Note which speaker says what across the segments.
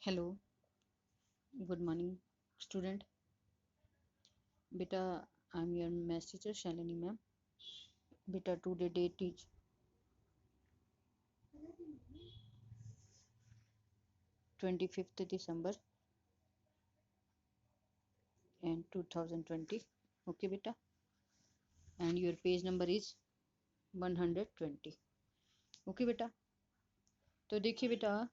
Speaker 1: Hello, good morning, student. Beta, I'm your math teacher, Shalini ma'am. Beta, today date is 25th December and 2020. Okay, beta. And your page number is 120. Okay, बेटा. तो देखिए बेटा,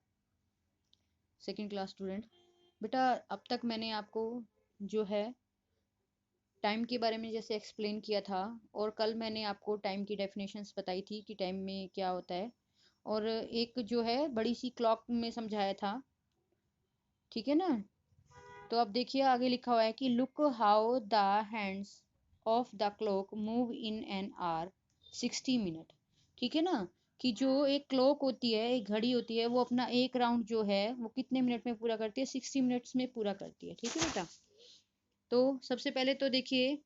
Speaker 1: second class student, बेटा अब तक मैंने आपको जो है टाइम के बारे में जैसे एक्सप्लेन किया था, और कल मैंने आपको टाइम की डेफिनेशंस बताई थी कि टाइम में क्या होता है, और एक जो है बड़ी सी क्लॉक में समझाया था। ठीक है ना। तो अब देखिए आगे लिखा हुआ है कि look how the hands of the clock move in an hour 60 minute. ठीक है ना, कि जो एक क्लॉक होती है, एक घड़ी होती है, वो अपना एक राउंड जो है वो कितने मिनट में पूरा करती है? 60 मिनट्स में पूरा करती है। ठीक है बेटा। तो सबसे पहले तो देखिए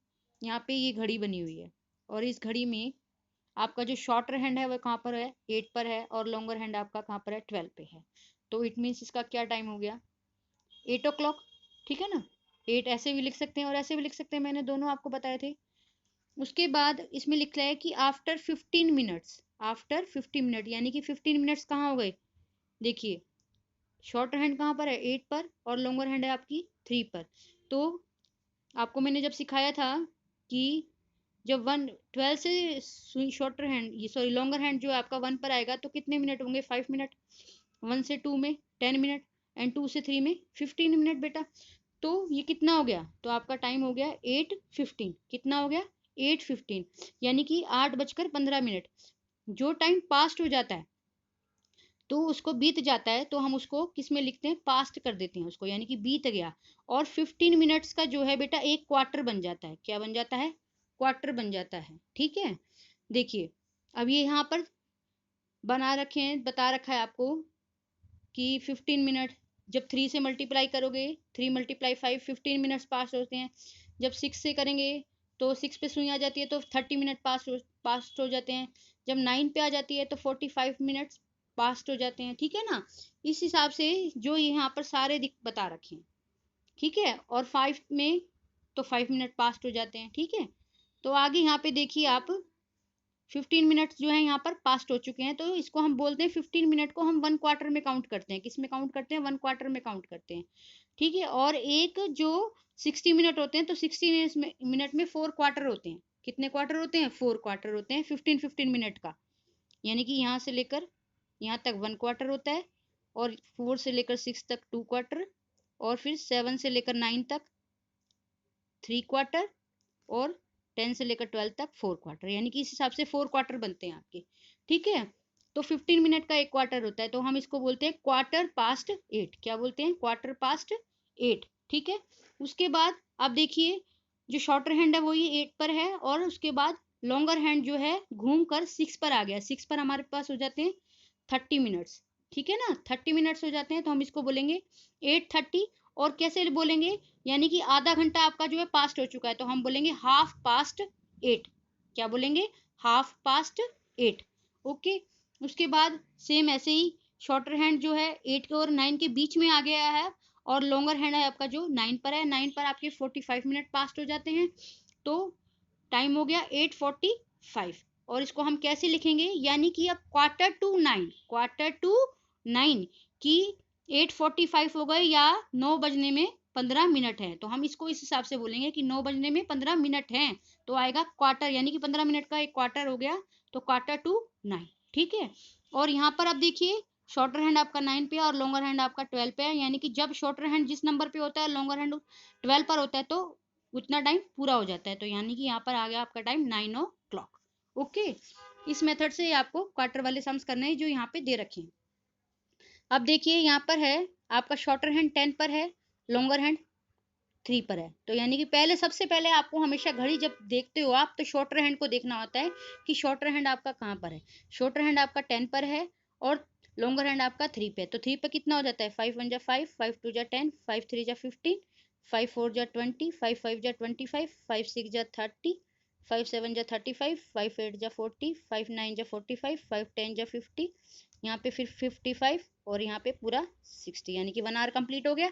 Speaker 1: यहाँ पे ये घड़ी बनी हुई है, और इस घड़ी में आपका जो शॉर्टर हैंड है वो कहाँ पर है? 8 पर है, और लॉन्गर हैंड आपका कहाँ पर है? 12 पे है। तो इट मीन्स इसका क्या टाइम हो गया? 8 o'clock। ठीक है ना। 8 ऐसे भी लिख सकते हैं और ऐसे भी लिख सकते हैं, मैंने दोनों आपको बताए थे। उसके बाद इसमें लिख रहा है कि आफ्टर 15 मिनट्स, आफ्टर 15 मिनट, यानी कि 15 मिनट्स कहाँ हो गए? देखिए शॉर्टर हैंड कहाँ पर है? 8 पर, और लॉन्गर हैंड है आपकी 3 पर। तो आपको मैंने जब सिखाया था कि जब 12 से शॉर्टर हैंड, ये सॉरी लॉन्गर हैंड जो है आपका 1 पर आएगा तो कितने मिनट होंगे? 5 मिनट। 1 से 2 में 10 मिनट, एंड 2 से 3 में 15 मिनट बेटा। तो ये कितना हो गया? तो आपका टाइम हो गया 8:15। कितना हो गया? 8:15, यानी कि 8:15। जो टाइम पास्ट हो जाता है तो उसको बीत जाता है, तो हम उसको किस में लिखते हैं? पास्ट कर देते हैं उसको, यानी कि बीत गया। और 15 मिनट्स का जो है बेटा एक क्वार्टर बन जाता है। क्या बन जाता है? क्वार्टर बन जाता है। ठीक है। देखिए अब ये यहाँ पर बना रखे हैं, बता रखा है आपको कि 15 मिनट जब 3 से मल्टीप्लाई करोगे, 3 × 5 15 मिनट्स पास होते हैं। जब 6 से करेंगे तो 6 पे सुई आ जाती है तो 30 मिनट पास हो जाते हैं। जब 9 पे आ जाती है तो 45 मिनट्स पास हो जाते हैं। ठीक है ना। इस हिसाब से जो यहाँ पर सारे बता रखे हैं। ठीक है। और 5 में तो 5 मिनट पास हो जाते हैं। ठीक है। तो आगे यहाँ पे देखिए आप 15 मिनट्स जो है यहाँ पर पास्ट हो चुके हैं, तो इसको हम बोलते हैं 15 मिनट को हम 1 क्वार्टर में काउंट करते हैं। किस में काउंट करते हैं? 1 क्वार्टर में काउंट करते हैं। ठीक है। और एक जो 60 मिनट होते हैं तो 60 मिनट में 4 क्वार्टर होते हैं। कितने क्वार्टर होते हैं? 4 क्वार्टर होते हैं 15 मिनट का। यानी कि यहाँ से लेकर यहाँ तक 1 क्वार्टर होता है, और 4 से लेकर 6 तक 2 क्वार्टर, और फिर 7 से लेकर 9 तक 3 क्वार्टर, और 10 से लेकर 12 तक 4 क्वार्टर। यानी कि इस हिसाब से 4 क्वार्टर बनते हैं आपके। ठीक है। तो 15 मिनट का एक क्वार्टर होता है, तो हम इसको बोलते हैं क्वार्टर पास्ट 8। क्या बोलते हैं? Quarter past 8। ठीक है। उसके बाद अब देखिए जो शॉर्टर हैंड है वो ये 8 पर है, और उसके बाद लॉन्गर हैंड जो है घूम कर 6 पर आ गया। 6 पर हमारे पास हो जाते हैं 30 मिनट्स। ठीक है ना। 30 मिनट्स हो जाते हैं तो हम इसको बोलेंगे 8:30। और कैसे बोलेंगे? यानी कि आधा घंटा आपका जो है पास्ट हो चुका है, तो हम बोलेंगे 8:30। क्या बोलेंगे? 8:30। ओके। उसके बाद सेम ऐसे ही शॉर्टर हैंड जो है 8 और 9 के बीच में आ गया है, और लॉन्गर हैंड है आपका जो 9 पर है। 9 पर आपके 45 मिनट पास्ट हो जाते हैं, तो टाइम हो गया 8:45। और इसको हम कैसे लिखेंगे? यानी कि अब क्वार्टर टू 9 की 8:45 हो गए, या 9 बजने में 15 मिनट है, तो हम इसको इस हिसाब से बोलेंगे कि 9 बजने में 15 मिनट हैं, तो आएगा क्वार्टर, यानी कि 15 मिनट का एक क्वार्टर हो गया, तो क्वार्टर टू 9। ठीक है। और यहाँ पर अब देखिए शॉर्टर हैंड आपका 9 पे है और लॉन्गर हैंड आपका 12 पे है, यानी कि जब शॉर्टर हैंड जिस नंबर पे होता है, लॉन्गर हैंड 12 पर होता है, तो उतना टाइम पूरा हो जाता है। तो यानी कि यहाँ पर आ गया आपका टाइम 9 o'clock। ओके। इस मेथड से आपको क्वार्टर वाले सम्स करने हैं जो यहाँ पे दे रखे हैं। अब देखिए यहाँ पर है आपका शॉर्टर हैंड 10 पर है, लॉन्गर हैंड 3 पर है। तो यानी कि पहले सबसे पहले आपको हमेशा घड़ी जब देखते हो आप, तो शॉर्टर हैंड को देखना होता है कि शॉर्टर हैंड आपका कहाँ पर है। शॉर्टर हैंड आपका 10 पर है, और लॉन्गर हैंड आपका 3 पे। तो 3 पे कितना हो जाता है? 5 1 जा 5, 5 2 जा 10, 5 3 जा 15, 5 4 जा 20, 5 5 जा 25, 5 6 जा 30, 5 7 जा 35, 5 8 जा 40, 5 9 जा 45, 5 10 जा 50, यहाँ पे फिर 55 और यहाँ पे पूरा 60, यानी कि 1 आवर कंप्लीट हो गया।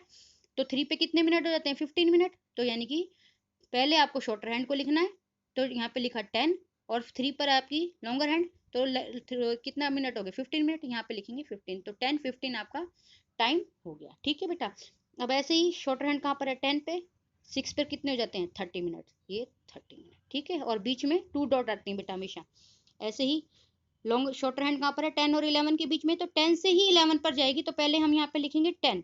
Speaker 1: तो 3 पे कितने मिनट हो जाते हैं? 15 मिनट। तो यानी कि पहले आपको शॉर्टर हैंड को लिखना है, तो यहाँ पे लिखा 10 और 3 पर आपकी लॉन्गर हैंड, तो कितना मिनट हो गए? 15 मिनट। यहाँ पे लिखेंगे 15, तो 10 15 आपका टाइम हो गया। ठीक है बेटा। अब ऐसे ही शॉर्टर हैंड कहाँ पर है? 10 पे, 6 पर कितने हो जाते हैं? 30 मिनट, ये 30 मिनट। ठीक है, और बीच में 2 डॉट आती हैं बेटा हमेशा। ऐसे ही लॉन्ग शॉर्टर हैंड कहाँ पर है? 10 और 11 के बीच में, तो 10 से ही 11 पर जाएगी, तो पहले हम यहाँ पे लिखेंगे 10।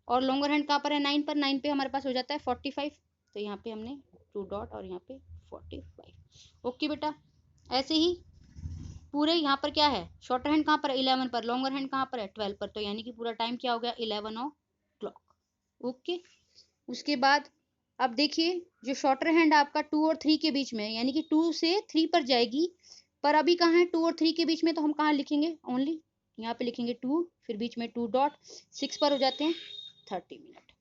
Speaker 1: और लॉन्गर हैंड कहाँ पर है? 9 पर, 9 पे हमारे पास हो जाता है 45, तो यहाँ पे हमने 2 डॉट और यहाँ पे 45। ओके बेटा। ऐसे ही पूरे यहाँ पर क्या है? शॉर्टर हैंड कहाँ पर है? 11 पर। लॉन्गर हैंड कहाँ पर है? 12 पर। तो यानी कि पूरा टाइम क्या हो गया? 11 o'clock। ओके। उसके बाद अब देखिए, जो शॉर्टर हैंड आपका 2 और 3 के बीच में है, यानी कि 2 से 3 पर जाएगी, पर अभी कहाँ है? 2 और 3 के बीच में, तो हम कहाँ लिखेंगे? ओनली यहाँ पे लिखेंगे 2, फिर बीच में 2 डॉट, 6 पर हो जाते हैं 30 मिनट।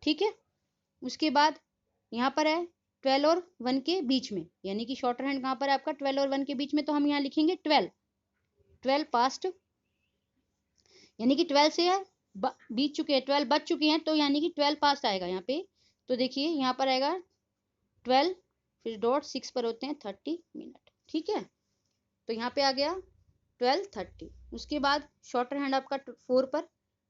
Speaker 1: ठीक है। उसके बाद यहाँ पर है 12 और 1 के बीच में, यानी कि शॉर्टर हैंड कहाँ पर है आपका? 12 और 1 के बीच में, तो हम यहाँ लिखेंगे 12 पास्ट, यानी कि 12 से बीत चुके हैं, 12 बज चुके हैं, तो यानी कि 12 पास्ट आएगा यहाँ पे। तो देखिए यहाँ पर आएगा 12, फिर डॉट 6 पर होते हैं 30 मिनट। ठीक है, तो यहाँ पे आ गया 12:30। उसके बाद शॉर्टर हैंड आपका 4 पर,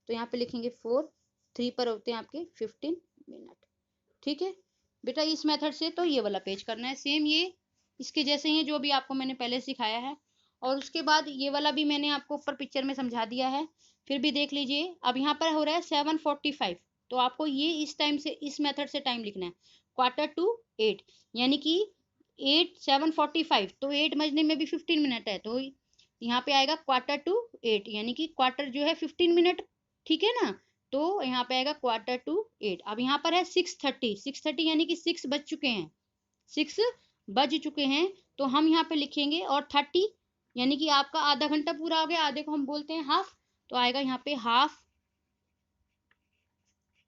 Speaker 1: तो यहाँ पे लिखेंगे 4, 3 पर होते हैं आपके 15 मिनट। ठीक है बेटा। इस मेथड से तो ये वाला पेज करना है, सेम ये इसके जैसे ही है जो भी आपको मैंने पहले सिखाया है। और उसके बाद ये वाला भी मैंने आपको ऊपर पिक्चर में समझा दिया है, फिर भी देख लीजिए। अब यहाँ पर हो रहा है 7:45, तो आपको ये इस टाइम से, इस मेथड से टाइम लिखना है, 7:45, यानी कि 7:45, तो 8 बजने में भी 15 मिनट है, तो यहाँ पे आएगा 7:45, यानी कि क्वार्टर जो है 15 मिनट। ठीक है ना, तो यहाँ पे आएगा 7:45। अब यहाँ पर है 6:30, 6:30 यानी कि 6 बज चुके हैं, 6 बज चुके हैं, तो हम यहाँ पे लिखेंगे, और 30 यानी कि आपका आधा घंटा पूरा हो गया, आधे को हम बोलते हैं हाफ, तो आएगा यहाँ पे हाफ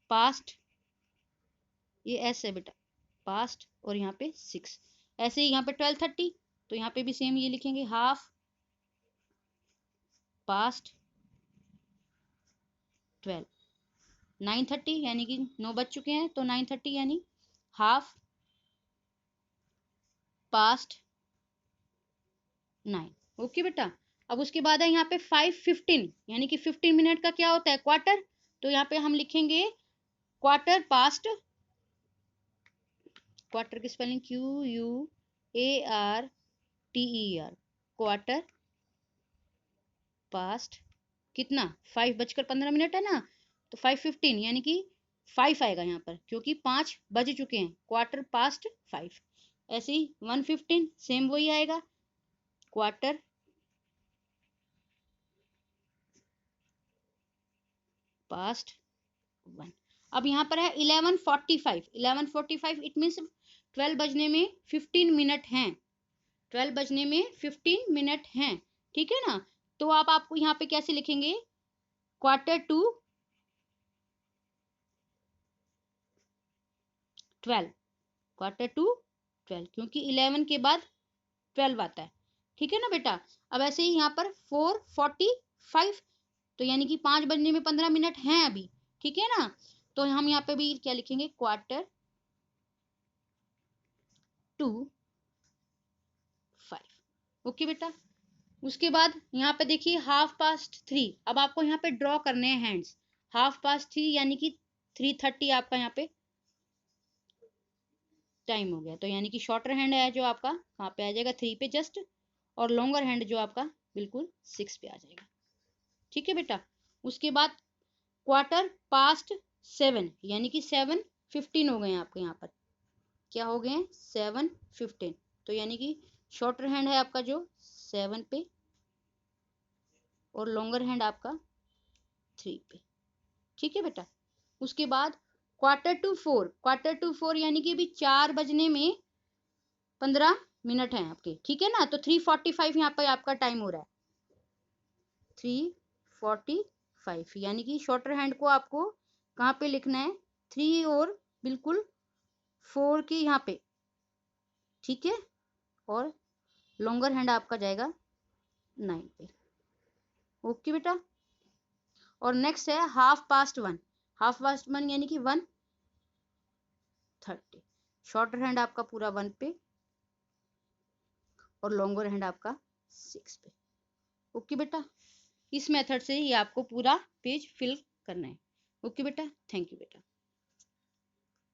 Speaker 1: पास्ट, ये ऐसे है बेटा, पास्ट, और यहाँ पे 6। ऐसे ही यहाँ पे 12:30, तो यहाँ पे भी सेम ये लिखेंगे, हाफ पास्ट 12। 9:30 यानी कि 9 बज चुके हैं, तो 9:30 यानी हाफ पास्ट 9। ओके बेटा। अब उसके बाद है यहाँ पे 5:15, यानी कि 15 मिनट का क्या होता है? क्वार्टर। तो यहाँ पे हम लिखेंगे क्वार्टर पास्ट, क्वार्टर की स्पेलिंग QUARTER, क्वार्टर पास्ट कितना? 5:15 है ना, तो 5:15 यानी कि 5 आएगा यहाँ पर, क्योंकि 5 बज चुके हैं, क्वार्टर पास्ट 5। ऐसे ही 1:15 सेम वही आएगा, क्वार्टर पास्ट 1। अब यहाँ पर है 11:45, 11:45 इट मीन्स 12 बजने में 15 मिनट हैं, 12 बजने में 15 मिनट हैं। ठीक है ना, तो आप आपको यहाँ पे कैसे लिखेंगे? क्वार्टर टू 12, क्वार्टर टू 12, क्योंकि 11 के बाद 12 आता है। ठीक है ना बेटा। अब ऐसे ही यहाँ पर 4:45, तो यानी कि 5 बजने में 15 मिनट हैं अभी। ठीक है ना, तो हम यहाँ पे भी क्या लिखेंगे? Quarter to 5। ओके बेटा। उसके बाद यहाँ पे देखिए हाफ पास्ट 3। अब आपको यहाँ पे ड्रॉ करने हैं हैंड्स, हाफ पास्ट 3 यानी कि 3:30 आपका यहाँ पे टाइम हो गया, तो यानी कि शॉर्टर हैंड है जो आपका कहाँ पे आ जाएगा? 3 पे जस्ट, और लॉन्गर हैंड जो आपका बिल्कुल 6 पे आ जाएगा। ठीक है बेटा। उसके बाद क्वार्टर पास्ट 7, यानी कि 7:15 हो गए हैं आपके यहाँ पर, क्या हो गए हैं? 7:15, तो यानी कि शॉर्टर हैंड है आपका जो 7 पे, और लॉन्गर हैंड आपका 3 पे। ठीक है बेटा। उसके बाद क्वार्टर टू 4, क्वार्टर टू 4 यानी कि अभी 4 बजने में 15 मिनट हैं आपके। ठीक है ना, तो 3:45 यहाँ पर आपका टाइम हो रहा है, 3:45, यानी कि शॉर्टर हैंड को आपको कहाँ पे लिखना है? 3 और बिल्कुल 4 की यहाँ पे ठीक है, और लॉन्गर हैंड आपका जाएगा 9 पे। ओके बेटा। और नेक्स्ट है हाफ पास्ट 1, हाफ पास्ट 1 यानी कि 1:30। शॉर्टर हैंड आपका पूरा 1 पे और लॉन्गर हैंड आपका 6 पे। ओके बेटा, इस मेथड से ही आपको पूरा पेज फिल करना है। ओके बेटा, थैंक यू बेटा।